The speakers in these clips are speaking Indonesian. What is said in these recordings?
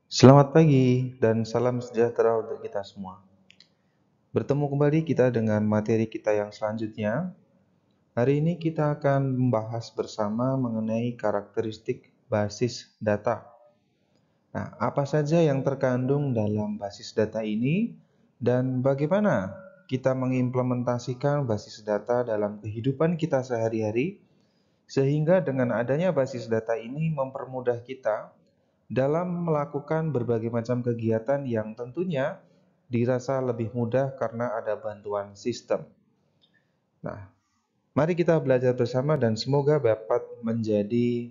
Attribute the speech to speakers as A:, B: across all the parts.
A: Selamat pagi dan salam sejahtera untuk kita semua. Bertemu kembali kita dengan materi kita yang selanjutnya. Hari ini kita akan membahas bersama mengenai karakteristik basis data. Nah, apa saja yang terkandung dalam basis data ini dan bagaimana kita mengimplementasikan basis data dalam kehidupan kita sehari-hari sehingga dengan adanya basis data ini mempermudah kita dalam melakukan berbagai macam kegiatan yang tentunya dirasa lebih mudah karena ada bantuan sistem. Nah, mari kita belajar bersama dan semoga dapat menjadi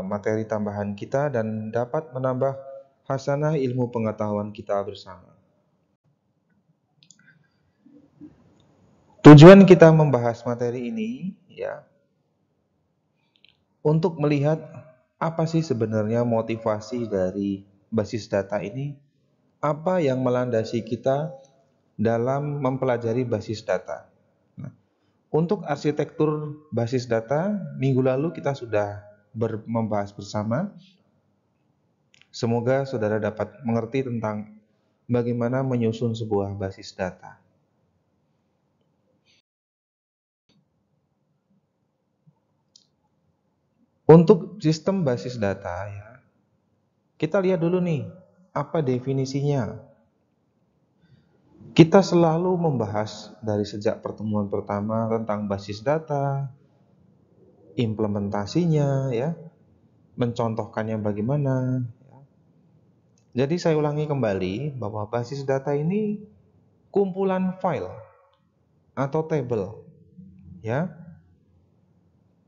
A: materi tambahan kita dan dapat menambah hasanah ilmu pengetahuan kita bersama. Tujuan kita membahas materi ini ya untuk melihat apa sih sebenarnya motivasi dari basis data ini, apa yang melandasi kita dalam mempelajari basis data. Nah, untuk arsitektur basis data, minggu lalu kita sudah membahas bersama. Semoga saudara dapat mengerti tentang bagaimana menyusun sebuah basis data. Untuk sistem basis data ya, kita lihat dulu nih, apa definisinya? Kita selalu membahas dari sejak pertemuan pertama tentang basis data, implementasinya ya, mencontohkannya bagaimana. Jadi saya ulangi kembali bahwa basis data ini kumpulan file atau table ya.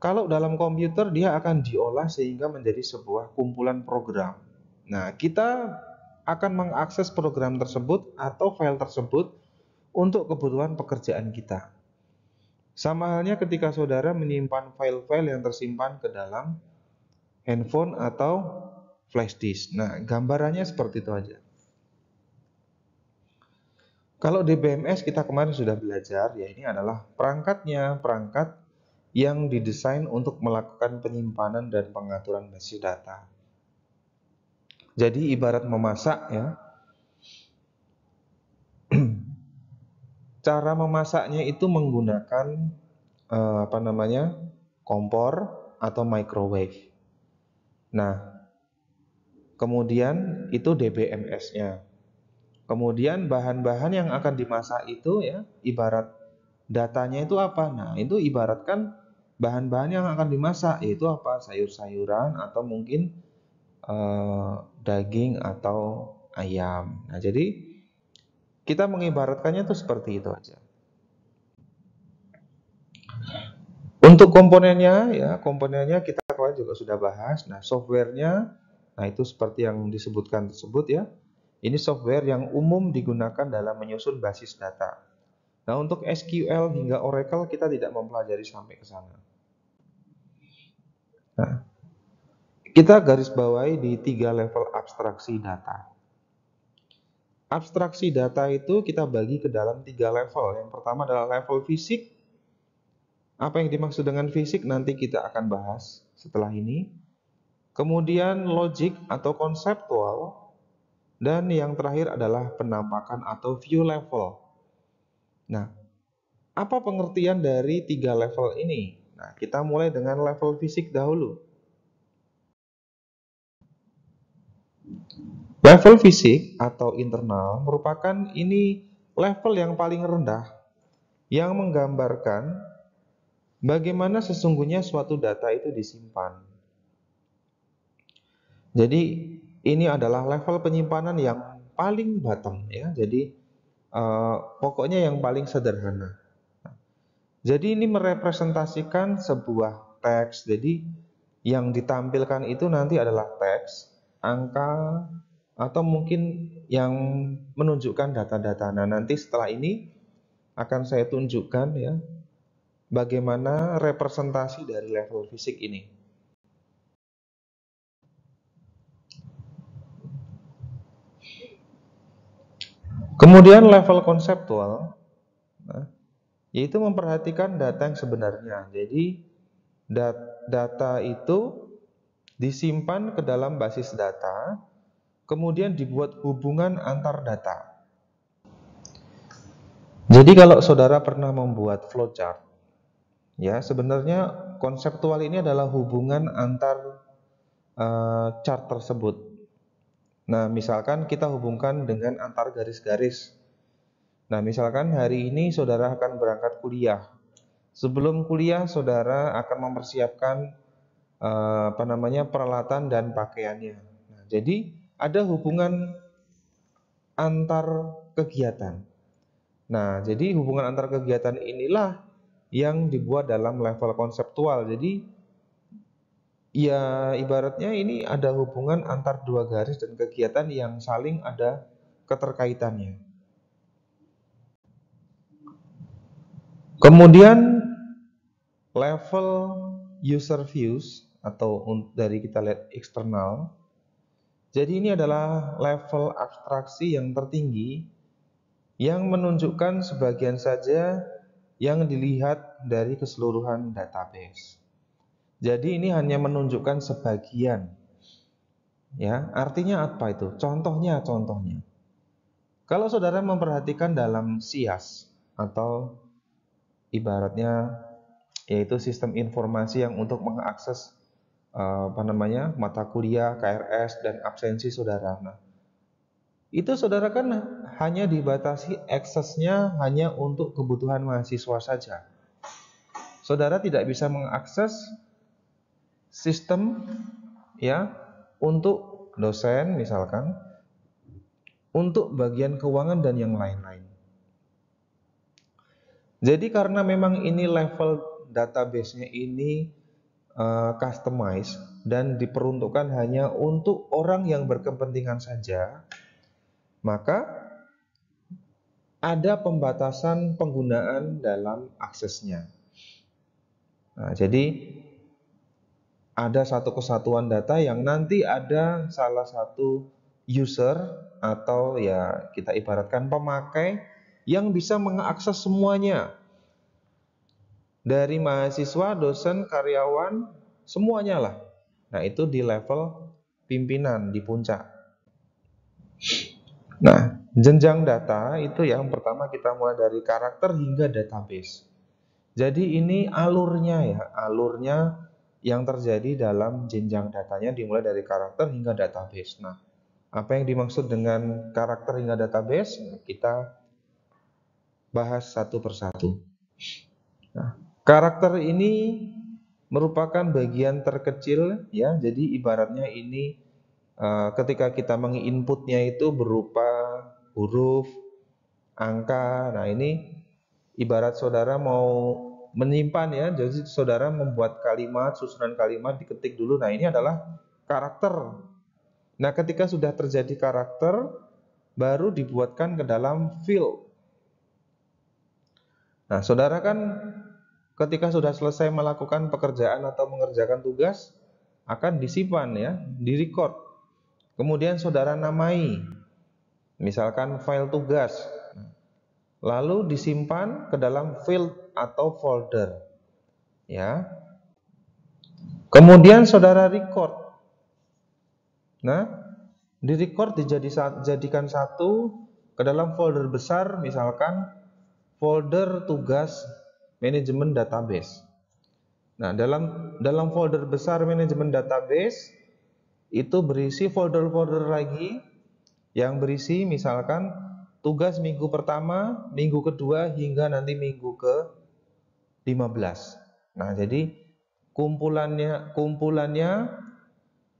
A: Kalau dalam komputer dia akan diolah sehingga menjadi sebuah kumpulan program. Nah, kita akan mengakses program tersebut atau file tersebut untuk kebutuhan pekerjaan kita. Sama halnya ketika saudara menyimpan file-file yang tersimpan ke dalam handphone atau flash disk. Nah, gambarannya seperti itu aja. Kalau di BMS kita kemarin sudah belajar, ya ini adalah perangkatnya, perangkat yang didesain untuk melakukan penyimpanan dan pengaturan basis data. Jadi ibarat memasak ya. Cara memasaknya itu menggunakan kompor atau microwave. Nah, kemudian itu DBMS-nya. Kemudian bahan-bahan yang akan dimasak itu ya, ibarat datanya itu apa? Nah, itu ibaratkan bahan-bahan yang akan dimasak yaitu apa? Sayur-sayuran atau mungkin daging atau ayam. Nah, jadi kita mengibaratkannya itu seperti itu aja. Untuk komponennya ya, komponennya kita kemarin juga sudah bahas. Nah, softwarenya, nah itu seperti yang disebutkan tersebut ya. Ini software yang umum digunakan dalam menyusun basis data. Nah, untuk SQL hingga Oracle kita tidak mempelajari sampai ke sana. Nah, kita garis bawahi di 3 level abstraksi data. Abstraksi data itu kita bagi ke dalam 3 level. Yang pertama adalah level fisik. Apa yang dimaksud dengan fisik nanti kita akan bahas setelah ini. Kemudian logik atau konseptual. Dan yang terakhir adalah penampakan atau view level. Nah, apa pengertian dari 3 level ini? Nah, kita mulai dengan level fisik dahulu. Level fisik atau internal merupakan ini level yang paling rendah yang menggambarkan bagaimana sesungguhnya suatu data itu disimpan. Jadi ini adalah level penyimpanan yang paling bottom ya. Jadi pokoknya yang paling sederhana. Jadi ini merepresentasikan sebuah teks. Jadi yang ditampilkan itu nanti adalah teks, angka, atau mungkin yang menunjukkan data-data. Nah, nanti setelah ini akan saya tunjukkan ya bagaimana representasi dari level fisik ini. Kemudian level konseptual, nah, yaitu memperhatikan data yang sebenarnya. Jadi data itu disimpan ke dalam basis data, kemudian dibuat hubungan antar data. Jadi kalau saudara pernah membuat flowchart, ya sebenarnya konseptual ini adalah hubungan antar chart tersebut. Nah, misalkan kita hubungkan dengan antar garis-garis. Nah, misalkan hari ini saudara akan berangkat kuliah. Sebelum kuliah, saudara akan mempersiapkan peralatan dan pakaiannya. Nah, jadi ada hubungan antar kegiatan. Nah, jadi hubungan antar kegiatan inilah yang dibuat dalam level konseptual. Jadi ya ibaratnya ini ada hubungan antar dua garis dan kegiatan yang saling ada keterkaitannya. Kemudian level user views atau dari kita lihat eksternal. Jadi ini adalah level abstraksi yang tertinggi yang menunjukkan sebagian saja yang dilihat dari keseluruhan database. Jadi ini hanya menunjukkan sebagian. Ya, artinya apa itu? Contohnya. Kalau saudara memperhatikan dalam SIAS atau ibaratnya yaitu sistem informasi yang untuk mengakses mata kuliah, KRS dan absensi saudara. Nah, itu saudara kan hanya dibatasi aksesnya hanya untuk kebutuhan mahasiswa saja. Saudara tidak bisa mengakses sistem ya untuk dosen misalkan, untuk bagian keuangan dan yang lain-lain. Jadi karena memang ini level database-nya ini customized dan diperuntukkan hanya untuk orang yang berkepentingan saja, maka ada pembatasan penggunaan dalam aksesnya. Nah, jadi ada satu kesatuan data yang nanti ada salah satu user atau ya kita ibaratkan pemakai yang bisa mengakses semuanya. Dari mahasiswa, dosen, karyawan, semuanya lah. Nah, itu di level pimpinan, di puncak. Nah, jenjang data itu yang pertama kita mulai dari karakter hingga database. Jadi ini alurnya yang terjadi dalam jenjang datanya dimulai dari karakter hingga database. Nah, apa yang dimaksud dengan karakter hingga database? Kita bahas satu persatu. Nah, karakter ini merupakan bagian terkecil ya. Jadi ibaratnya ini ketika kita menginputnya itu berupa huruf, angka. Nah, ini ibarat saudara mau menyimpan ya. Jadi saudara membuat kalimat, susunan kalimat diketik dulu. Nah, ini adalah karakter. Nah, ketika sudah terjadi karakter, baru dibuatkan ke dalam field. Nah, saudara kan ketika sudah selesai melakukan pekerjaan atau mengerjakan tugas, akan disimpan ya, direcord. Kemudian saudara namai, misalkan file tugas, lalu disimpan ke dalam field atau folder, ya. Kemudian saudara record. Nah, di record dijadikan satu ke dalam folder besar, misalkan folder tugas manajemen database. Nah, dalam folder besar manajemen database itu berisi folder-folder lagi yang berisi misalkan tugas minggu pertama, minggu kedua hingga nanti minggu ke-15. Nah, jadi kumpulannya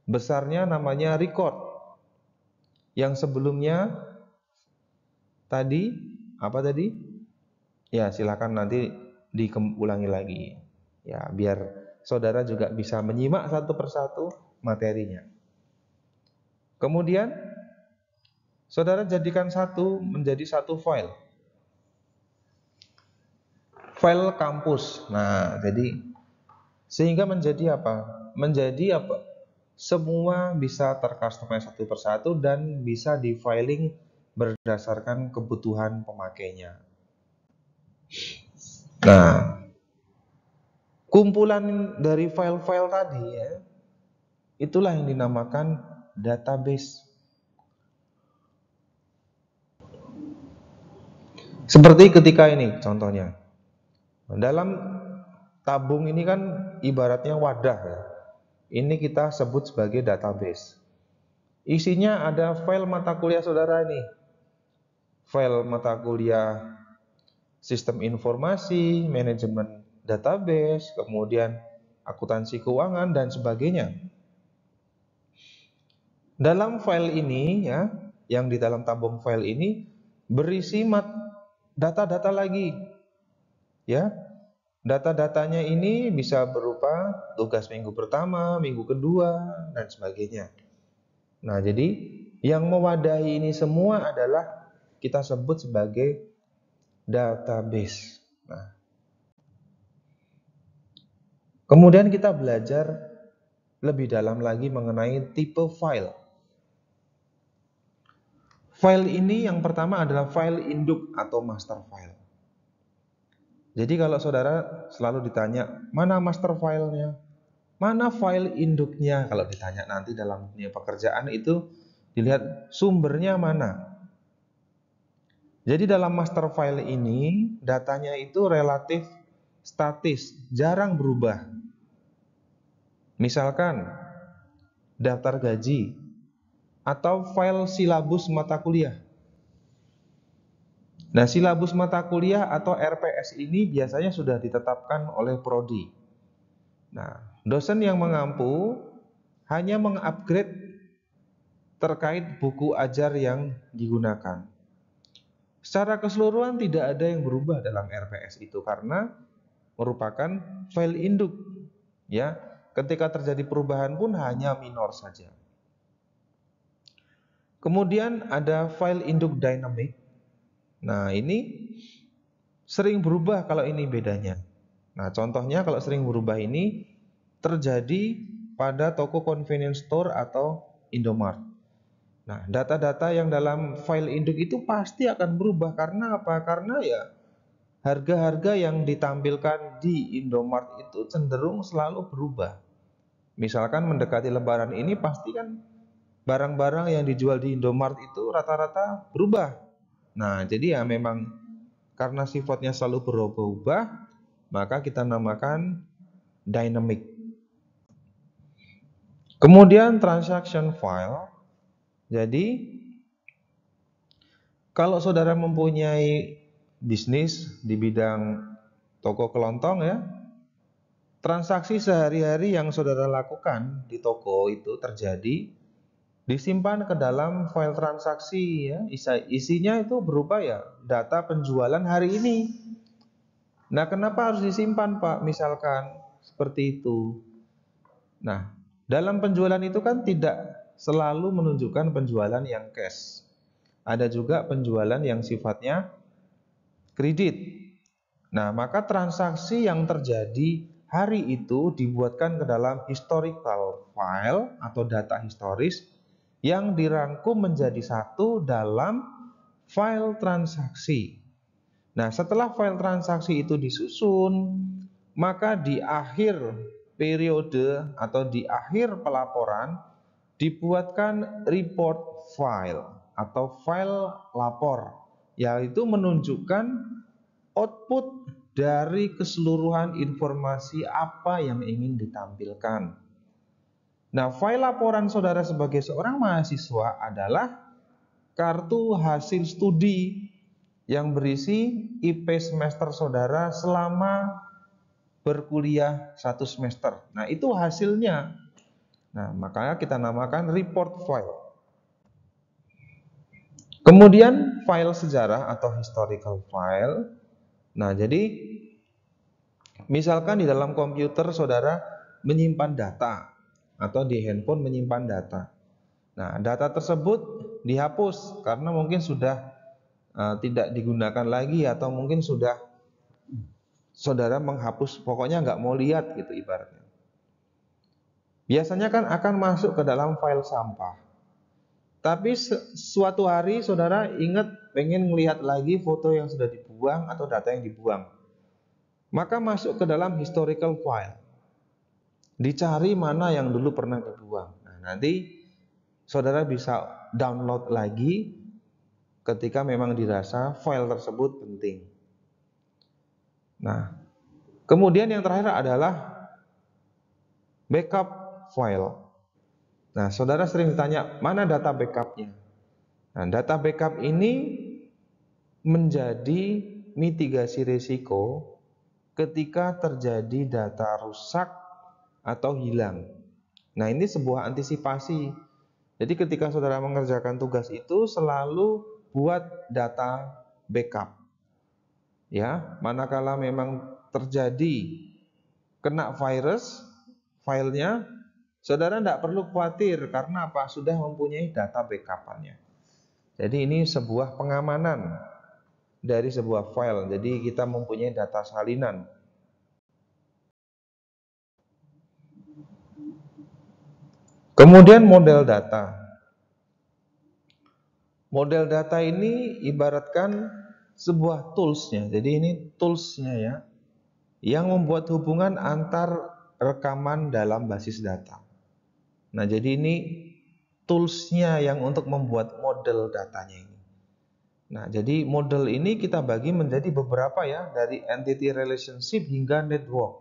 A: besarnya namanya record. Yang sebelumnya tadi apa tadi? Ya, silakan nanti diulangi lagi. Ya, biar saudara juga bisa menyimak satu persatu materinya. Kemudian saudara jadikan menjadi satu file. File kampus. Nah, jadi sehingga menjadi apa? Semua bisa tercustomize satu persatu dan bisa di-filing berdasarkan kebutuhan pemakainya. Nah, kumpulan dari file-file tadi ya, itulah yang dinamakan database. Seperti ketika ini contohnya. Dalam tabung ini kan ibaratnya wadah ya. Ini kita sebut sebagai database. Isinya ada file mata kuliah saudara ini. File mata kuliah sistem informasi, manajemen database, kemudian akuntansi keuangan dan sebagainya. Dalam file ini ya, yang di dalam tabung file ini berisi data-data lagi. Ya. Data-datanya ini bisa berupa tugas minggu pertama, minggu kedua dan sebagainya. Nah, jadi yang mewadahi ini semua adalah kita sebut sebagai database. Nah, kemudian kita belajar lebih dalam lagi mengenai tipe file. File ini yang pertama adalah file induk atau master file. Jadi kalau saudara selalu ditanya, mana master filenya? Mana file induknya? Kalau ditanya nanti dalam dunia pekerjaan itu dilihat sumbernya mana. Jadi dalam master file ini datanya itu relatif statis, jarang berubah. Misalkan daftar gaji atau file silabus mata kuliah. Nah, silabus mata kuliah atau RPS ini biasanya sudah ditetapkan oleh prodi. Nah, dosen yang mengampu hanya mengupgrade terkait buku ajar yang digunakan. Secara keseluruhan tidak ada yang berubah dalam RPS itu karena merupakan file induk. Ya, ketika terjadi perubahan pun hanya minor saja. Kemudian ada file induk dynamic. Nah, ini sering berubah kalau ini bedanya. Nah, contohnya kalau sering berubah ini terjadi pada toko convenience store atau Indomart. Nah, data-data yang dalam file induk itu pasti akan berubah karena apa? Karena ya harga-harga yang ditampilkan di Indomart itu cenderung selalu berubah. Misalkan mendekati Lebaran ini pasti kan barang-barang yang dijual di Indomart itu rata-rata berubah. Nah, jadi ya memang karena sifatnya selalu berubah-ubah, maka kita namakan dynamic. Kemudian transaction file. Jadi kalau saudara mempunyai bisnis di bidang toko kelontong ya, transaksi sehari-hari yang saudara lakukan di toko itu terjadi disimpan ke dalam file transaksi ya. Isinya itu berupa ya data penjualan hari ini. Nah, kenapa harus disimpan, Pak? Misalkan seperti itu. Nah, dalam penjualan itu kan tidak selalu menunjukkan penjualan yang cash. Ada juga penjualan yang sifatnya kredit. Nah, maka transaksi yang terjadi hari itu dibuatkan ke dalam historical file atau data historis yang dirangkum menjadi satu dalam file transaksi. Nah, setelah file transaksi itu disusun, maka di akhir periode atau di akhir pelaporan dibuatkan report file atau file lapor, yaitu menunjukkan output dari keseluruhan informasi apa yang ingin ditampilkan. Nah, file laporan saudara sebagai seorang mahasiswa adalah kartu hasil studi yang berisi IP semester saudara selama berkuliah 1 semester. Nah, itu hasilnya. Nah, makanya kita namakan report file. Kemudian file sejarah atau historical file. Nah, jadi misalkan di dalam komputer saudara menyimpan data atau di handphone menyimpan data. Nah, data tersebut dihapus karena mungkin sudah tidak digunakan lagi atau mungkin sudah saudara menghapus, pokoknya nggak mau lihat gitu ibaratnya. Biasanya kan akan masuk ke dalam file sampah. Tapi suatu hari saudara ingat pengen melihat lagi foto yang sudah dibuang atau data yang dibuang. Maka masuk ke dalam historical file. Dicari mana yang dulu pernah dibuang. Nah, nanti saudara bisa download lagi ketika memang dirasa file tersebut penting. Nah, kemudian yang terakhir adalah backup file. Nah, saudara sering ditanya, mana data backupnya? Nah, data backup ini menjadi mitigasi risiko ketika terjadi data rusak atau hilang. Nah, ini sebuah antisipasi. Jadi ketika saudara mengerjakan tugas itu selalu buat data backup. Ya, manakala memang terjadi kena virus filenya, saudara tidak perlu khawatir karena apa? Sudah mempunyai data backup-nya. Jadi ini sebuah pengamanan dari sebuah file. Jadi kita mempunyai data salinan. Kemudian model data. Model data ini ibaratkan sebuah toolsnya. Jadi ini toolsnya ya, yang membuat hubungan antar rekaman dalam basis data. Nah, jadi ini toolsnya yang untuk membuat model datanya ini. Nah, jadi model ini kita bagi menjadi beberapa ya, dari entity relationship hingga network.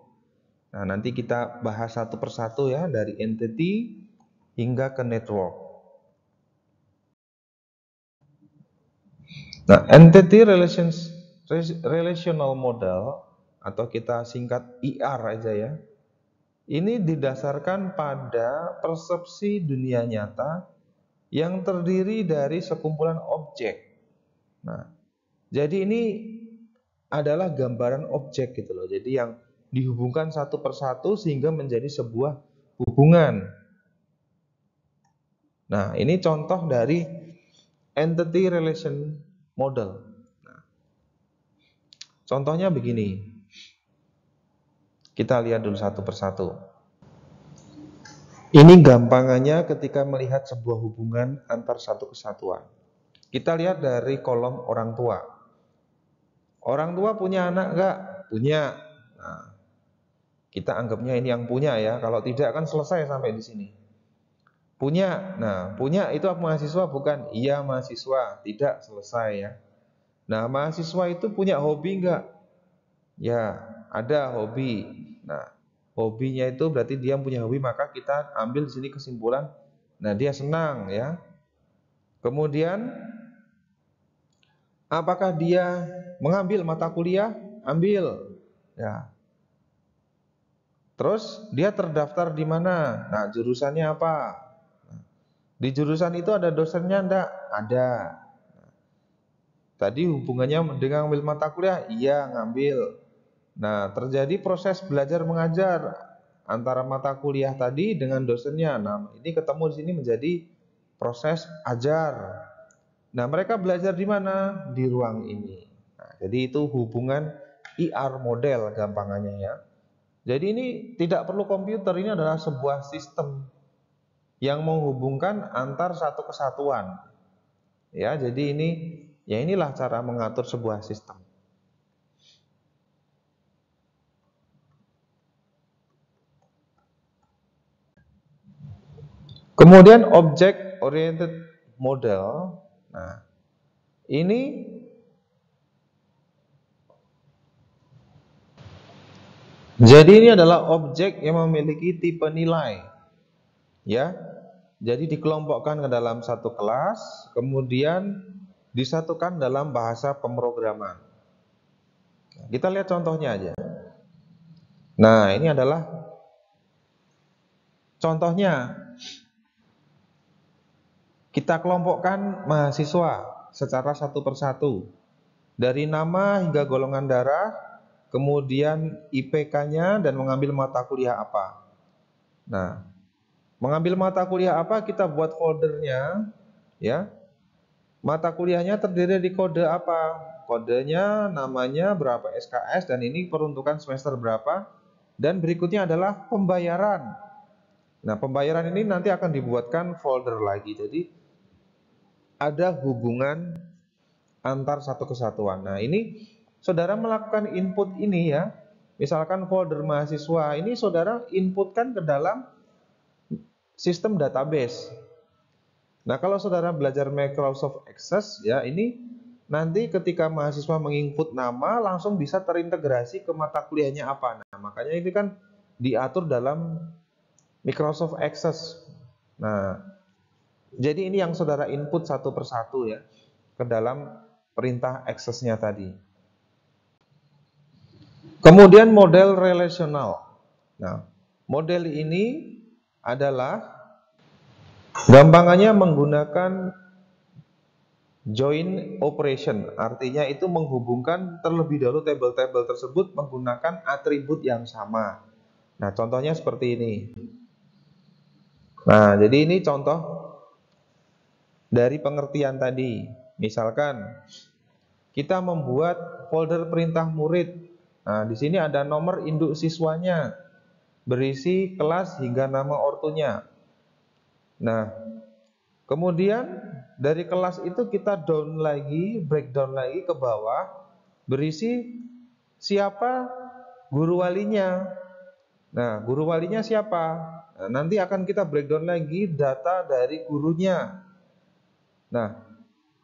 A: Nah, nanti kita bahas satu persatu ya, dari entity hingga ke network. Nah, entity relational model atau kita singkat IR aja ya. Ini didasarkan pada persepsi dunia nyata yang terdiri dari sekumpulan objek. Nah, jadi ini adalah gambaran objek gitu loh. Jadi yang dihubungkan satu persatu sehingga menjadi sebuah hubungan. Nah, ini contoh dari entity relation model. Nah, contohnya begini. Kita lihat dulu satu persatu. Ini gampangannya ketika melihat sebuah hubungan antar satu kesatuan. Kita lihat dari kolom orang tua. Orang tua punya anak enggak? Punya. Nah, kita anggapnya ini yang punya ya. Kalau tidak kan selesai sampai di sini. Punya. Nah, punya itu mahasiswa bukan? Iya mahasiswa. Tidak selesai ya. Nah, mahasiswa itu punya hobi enggak? Ya, ada hobi. Nah, hobinya itu berarti dia punya hobi, maka kita ambil di sini kesimpulan. Nah, dia senang ya. Kemudian apakah dia mengambil mata kuliah? Ambil. Ya. Terus dia terdaftar di mana? Nah, jurusannya apa? Di jurusan itu ada dosennya enggak? Ada. Tadi hubungannya dengan ambil mata kuliah? Iya, ngambil. Nah, terjadi proses belajar mengajar antara mata kuliah tadi dengan dosennya. Nah, ini ketemu di sini menjadi proses ajar. Nah, mereka belajar di mana? Di ruang ini. Nah, jadi itu hubungan IR model gampangannya ya. Jadi ini tidak perlu komputer, ini adalah sebuah sistem yang menghubungkan antar satu kesatuan. Ya, jadi ini ya inilah cara mengatur sebuah sistem. Kemudian object oriented model. Nah, ini jadi ini adalah objek yang memiliki tipe nilai. Ya. Jadi dikelompokkan ke dalam satu kelas, kemudian disatukan dalam bahasa pemrograman. Kita lihat contohnya aja. Nah, ini adalah contohnya. Kita kelompokkan mahasiswa secara satu persatu. Dari nama hingga golongan darah, kemudian IPK-nya dan mengambil mata kuliah apa. Nah, mengambil mata kuliah apa kita buat foldernya, ya. Mata kuliahnya terdiri di kode apa? Kodenya, namanya, berapa SKS, dan ini peruntukan semester berapa. Dan berikutnya adalah pembayaran. Nah, pembayaran ini nanti akan dibuatkan folder lagi. Jadi ada hubungan antar satu kesatuan. Nah, ini saudara melakukan input ini ya. Misalkan folder mahasiswa, ini saudara inputkan ke dalam sistem database. Nah, kalau saudara belajar Microsoft Access, ya ini nanti ketika mahasiswa menginput nama langsung bisa terintegrasi ke mata kuliahnya apa. Nah, makanya ini kan diatur dalam Microsoft Access. Nah, jadi ini yang saudara input satu persatu ya ke dalam perintah access-nya tadi. Kemudian model relasional. Nah, model ini adalah gampangannya menggunakan join operation, artinya itu menghubungkan terlebih dahulu tabel-tabel tersebut menggunakan atribut yang sama. Nah, contohnya seperti ini. Nah, jadi ini contoh dari pengertian tadi. Misalkan kita membuat folder perintah murid. Nah, di sini ada nomor induk siswanya, berisi kelas hingga nama ortunya. Nah, kemudian dari kelas itu kita breakdown lagi ke bawah, berisi siapa guru walinya. Nah, guru walinya siapa? Nah, nanti akan kita breakdown lagi data dari gurunya. Nah,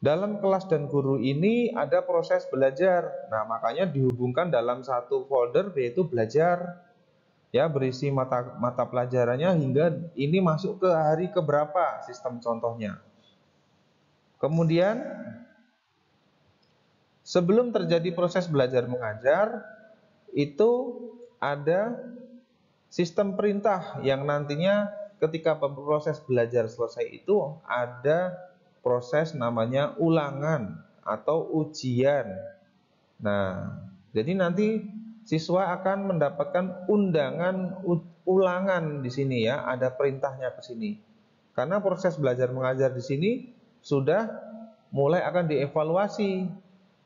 A: dalam kelas dan guru ini ada proses belajar. Nah, makanya dihubungkan dalam satu folder yaitu belajar. Ya, berisi mata pelajarannya hingga ini masuk ke hari keberapa sistem contohnya. Kemudian sebelum terjadi proses belajar mengajar itu ada sistem perintah yang nantinya ketika proses belajar selesai itu ada proses namanya ulangan atau ujian. Nah, jadi nanti siswa akan mendapatkan undangan ulangan di sini ya, ada perintahnya ke sini. Karena proses belajar mengajar di sini sudah mulai akan dievaluasi.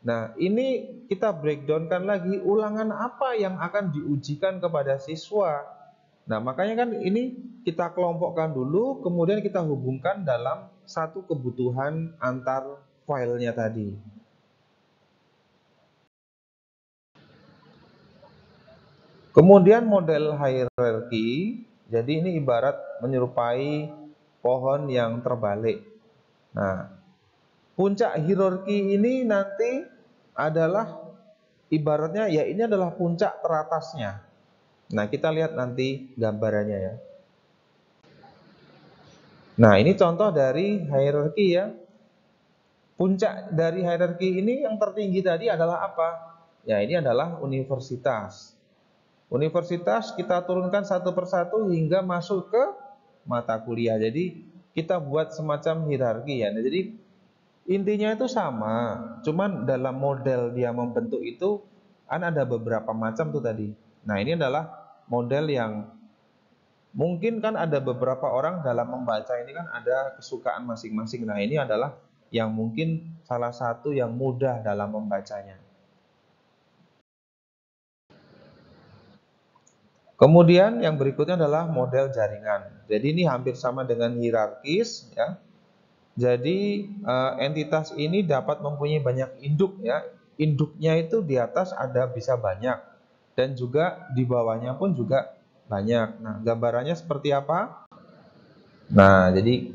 A: Nah, ini kita breakdownkan lagi ulangan apa yang akan diujikan kepada siswa. Nah, makanya kan ini kita kelompokkan dulu, kemudian kita hubungkan dalam satu kebutuhan antar filenya tadi. Kemudian model hierarki, jadi ini ibarat menyerupai pohon yang terbalik. Nah, puncak hierarki ini nanti adalah ibaratnya ya ini adalah puncak teratasnya. Nah, kita lihat nanti gambarannya ya. Nah, ini contoh dari hierarki ya. Puncak dari hierarki ini yang tertinggi tadi adalah apa? Ya, ini adalah universitas. Universitas kita turunkan satu persatu hingga masuk ke mata kuliah. Jadi kita buat semacam hierarki ya. Nah, jadi intinya itu sama, cuman dalam model dia membentuk itu kan ada beberapa macam tuh tadi. Nah, ini adalah model yang mungkin kan ada beberapa orang dalam membaca ini kan ada kesukaan masing-masing. Nah, ini adalah yang mungkin salah satu yang mudah dalam membacanya. Kemudian yang berikutnya adalah model jaringan. Jadi ini hampir sama dengan hierarkis ya. Jadi entitas ini dapat mempunyai banyak induk ya. Induknya itu di atas ada bisa banyak dan juga di bawahnya pun juga banyak. Nah, gambarannya seperti apa? Nah, jadi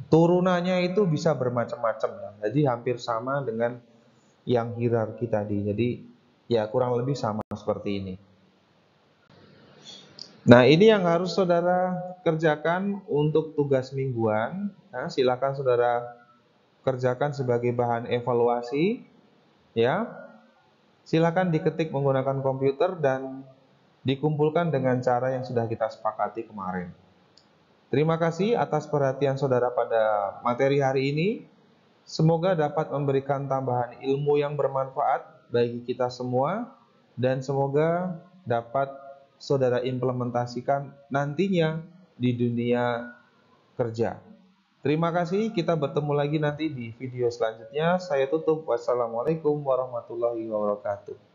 A: turunannya itu bisa bermacam-macam ya. Jadi hampir sama dengan yang hierarki tadi. Jadi ya kurang lebih sama seperti ini. Nah, ini yang harus saudara kerjakan untuk tugas mingguan. Nah, silakan saudara kerjakan sebagai bahan evaluasi. Ya, silakan diketik menggunakan komputer dan dikumpulkan dengan cara yang sudah kita sepakati kemarin. Terima kasih atas perhatian saudara pada materi hari ini. Semoga dapat memberikan tambahan ilmu yang bermanfaat bagi kita semua dan semoga dapat saudara implementasikan nantinya di dunia kerja. Terima kasih, kita bertemu lagi nanti di video selanjutnya. Saya tutup. Wassalamualaikum warahmatullahi wabarakatuh.